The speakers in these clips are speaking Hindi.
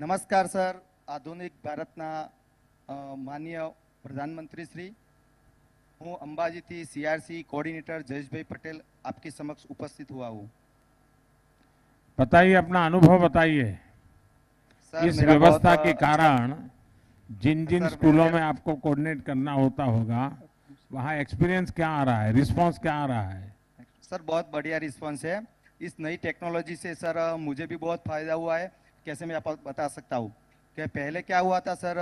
નમસ્કાર સર. આધુનિક ભારતના માનનીય પ્રધાનમંત્રી શ્રી, હું અંબાજીથી सीआरसी कोऑर्डिनेटर जयेशभाई पटेल आपके समक्ष उपस्थित हुआ हूँ. बताइए, अपना अनुभव बताइए। सर इस मेरा व्यवस्था बहुत के कारण जिन जिन सर, स्कूलों मेरा- में आपको कोऑर्डिनेट करना होता होगा, वहाँ एक्सपीरियंस क्या आ रहा है, रिस्पांस क्या आ रहा है? सर बहुत बढ़िया रिस्पांस है. इस नई टेक्नोलॉजी से सर मुझे भी बहुत फायदा हुआ है. कैसे मैं आपको बता सकता हूँ कि पहले क्या हुआ था सर,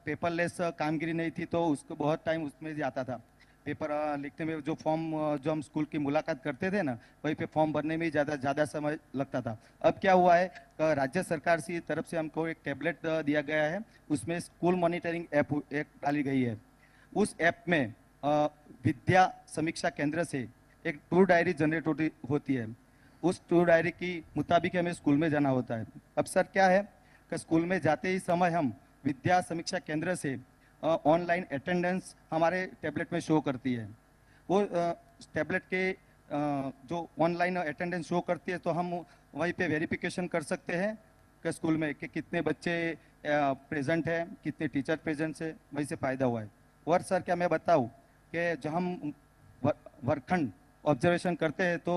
पेपरलेस कामगिरी नहीं थी तो उसको बहुत टाइम उसमें जाता था. पेपर लिखने में जो फॉर्म जो हम स्कूल की मुलाकात करते थे ना, वहीं पे फॉर्म भरने में ही ज़्यादा समय लगता था. अब क्या हुआ है, राज्य सरकार की तरफ से हमको एक टैबलेट दिया गया है. उसमें स्कूल मॉनिटरिंग ऐप डाली गई है. उस ऐप में विद्या समीक्षा केंद्र से एक टूर डायरी जनरेट होती है. उस टूर डायरी की मुताबिक हमें स्कूल में जाना होता है. अब सर क्या है कि स्कूल में जाते ही समय हम विद्या समीक्षा केंद्र से ऑनलाइन अटेंडेंस हमारे टैबलेट में शो करती है. वो टैबलेट के जो ऑनलाइन अटेंडेंस शो करती है तो हम वहीं पे वेरिफिकेशन कर सकते हैं कि स्कूल में कि कितने बच्चे प्रेजेंट हैं, कितने टीचर प्रेजेंट है. वहीं से फ़ायदा हुआ है. और सर क्या मैं बताऊं कि जब हम वर्गखंड ऑब्जर्वेशन करते हैं तो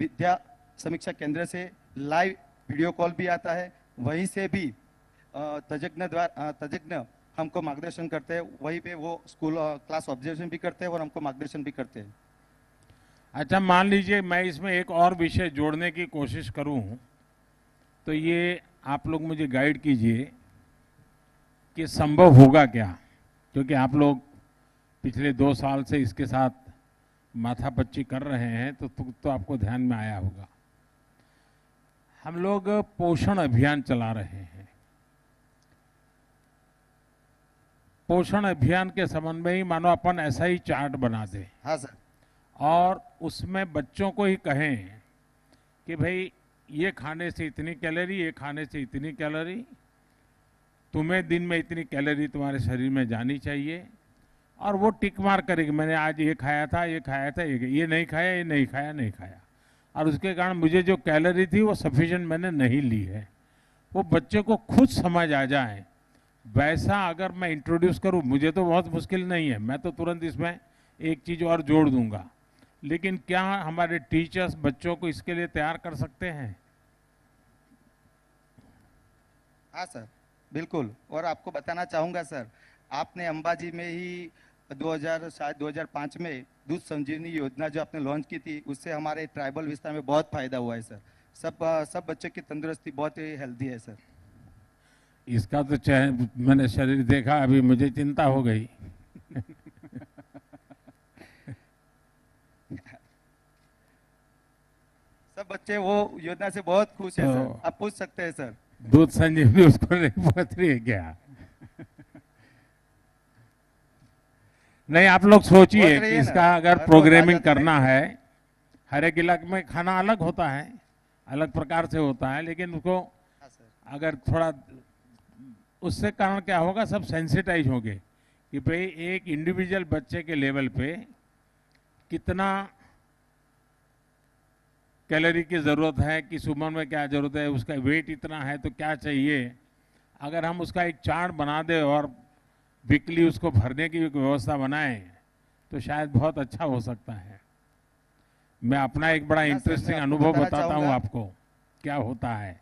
विद्या समीक्षा केंद्र से लाइव वीडियो कॉल भी आता है. वहीं से भी तज्ञ हमको मार्गदर्शन करते हैं. वहीं पे वो स्कूल क्लास ऑब्जर्वेशन भी करते हैं और हमको मार्गदर्शन भी करते हैं. अच्छा, मान लीजिए मैं इसमें एक और विषय जोड़ने की कोशिश करूं, तो ये आप लोग मुझे गाइड कीजिए कि संभव होगा क्या, क्योंकि आप लोग पिछले 2 साल से इसके साथ माथापच्ची कर रहे हैं, तो आपको ध्यान में आया होगा. हम लोग पोषण अभियान चला रहे हैं. पोषण अभियान के संबंध में ही मानो अपन ऐसा ही चार्ट बना दें हाँ सर. और उसमें बच्चों को ही कहें कि भाई ये खाने से इतनी कैलोरी, ये खाने से इतनी कैलोरी, तुम्हें दिन में इतनी कैलोरी तुम्हारे शरीर में जानी चाहिए. और वो टिक मार करेगी, मैंने आज ये खाया था, ये खाया था, ये नहीं खाया, ये नहीं खाया, नहीं खाया, और उसके कारण मुझे जो कैलोरी थी वो सफिशिएंट मैंने नहीं ली है. वो बच्चे को खुद समझ आ जाए, वैसा अगर मैं इंट्रोड्यूस करूं, मुझे तो बहुत मुश्किल नहीं है, मैं तो तुरंत इसमें एक चीज़ और जोड़ दूंगा. लेकिन क्या हमारे टीचर्स बच्चों को इसके लिए तैयार कर सकते हैं? हाँ सर, बिल्कुल. और आपको बताना चाहूँगा सर, आपने अंबाजी में ही 2005 में दूध संजीवनी योजना जो आपने लॉन्च की थी, उससे हमारे ट्राइबल विस्तार में बहुत फायदा हुआ है सर. सब बच्चों की तंदुरुस्ती बहुत ही हेल्दी है सर. इसका तो मैंने शरीर देखा, अभी मुझे चिंता हो गई. सब बच्चे वो योजना से बहुत खुश है सर. तो आप पूछ सकते हैं सर. दूध संजीवनी उसको नहीं पहुंच रही है क्या? नहीं, आप लोग सोचिए पहुंच रही कि है ना. इसका अगर हर रोज आ प्रोग्रामिंग जाती करना नहीं. है, हर एक इलाके में खाना अलग होता है, अलग प्रकार से होता है, लेकिन उसको हाँ सर. अगर थोड़ा, उससे कारण क्या होगा, सब सेंसिटाइज होंगे कि भाई एक इंडिविजुअल बच्चे के लेवल पे कितना कैलोरी की ज़रूरत है, किस उम्र में क्या ज़रूरत है, उसका वेट इतना है तो क्या चाहिए. अगर हम उसका एक चार्ट बना दें और वीकली उसको भरने की एक व्यवस्था बनाएं तो शायद बहुत अच्छा हो सकता है. मैं अपना एक बड़ा हाँ सर, इंटरेस्टिंग मैं आपको अनुभव बताना बताता हूँ चाहूंगा. आपको क्या होता है.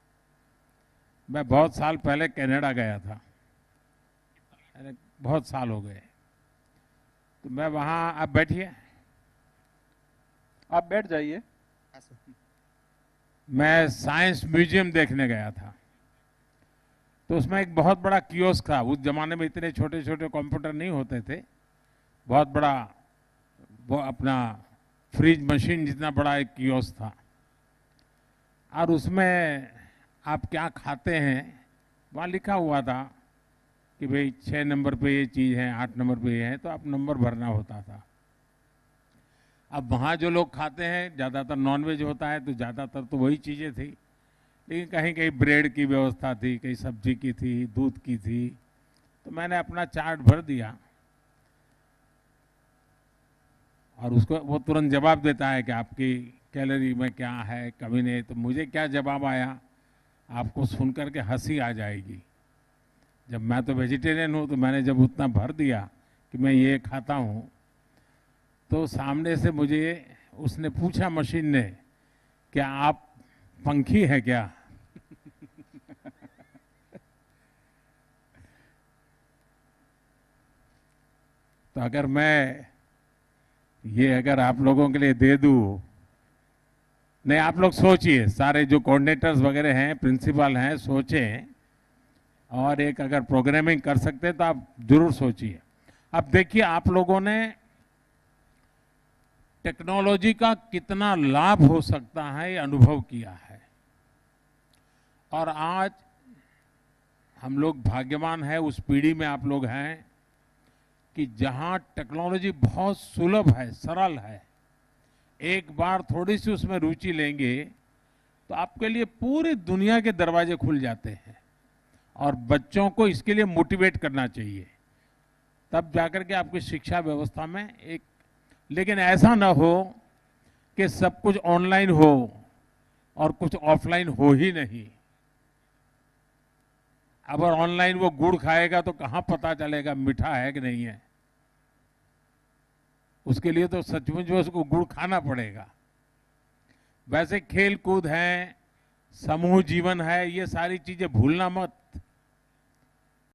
मैं बहुत साल पहले कनाडा गया था, अरे बहुत साल हो गए. तो मैं वहाँ, आप बैठिए, आप बैठ जाइए. हाँ सर. मैं साइंस म्यूजियम देखने गया था. तो उसमें एक बहुत बड़ा कियोस्क था. उस जमाने में इतने छोटे छोटे कंप्यूटर नहीं होते थे. बहुत बड़ा, वो अपना फ्रिज मशीन जितना बड़ा एक कियोस्क था. और उसमें आप क्या खाते हैं वहाँ लिखा हुआ था कि भाई 6 नंबर पे ये चीज़ है, 8 नंबर पे ये है, तो आप नंबर भरना होता था. अब वहाँ जो लोग खाते हैं ज़्यादातर नॉनवेज होता है, तो ज़्यादातर तो वही चीज़ें थी, लेकिन कहीं कहीं ब्रेड की व्यवस्था थी, कहीं सब्जी की थी, दूध की थी. तो मैंने अपना चार्ट भर दिया और उसको वो तुरंत जवाब देता है कि आपकी कैलोरी में क्या है, कमी नहीं. तो मुझे क्या जवाब आया, आपको सुनकर के हंसी आ जाएगी. जब मैं तो वेजिटेरियन हूँ, तो मैंने जब उतना भर दिया कि मैं ये खाता हूँ, तो सामने से मुझे उसने पूछा, मशीन ने, क्या आप पंखी है क्या? तो अगर मैं ये अगर आप लोगों के लिए दे दूं, नहीं, आप लोग सोचिए, सारे जो कोऑर्डिनेटर्स वगैरह हैं, प्रिंसिपल हैं, सोचें, और एक अगर प्रोग्रामिंग कर सकते हैं तो आप जरूर सोचिए। अब देखिए, आप लोगों ने टेक्नोलॉजी का कितना लाभ हो सकता है ये अनुभव किया है, और आज हम लोग भाग्यवान हैं, उस पीढ़ी में आप लोग हैं कि जहां टेक्नोलॉजी बहुत सुलभ है, सरल है। एक बार थोड़ी सी उसमें रुचि लेंगे तो आपके लिए पूरी दुनिया के दरवाजे खुल जाते हैं, और बच्चों को इसके लिए मोटिवेट करना चाहिए, तब जाकर के आपकी शिक्षा व्यवस्था में एक, लेकिन ऐसा ना हो कि सब कुछ ऑनलाइन हो और कुछ ऑफलाइन हो ही नहीं। अगर ऑनलाइन वो गुड़ खाएगा तो कहां पता चलेगा मीठा है कि नहीं है? उसके लिए तो सचमुच में उसको गुड़ खाना पड़ेगा। वैसे खेल कूद है, समूह जीवन है, ये सारी चीजें भूलना मत।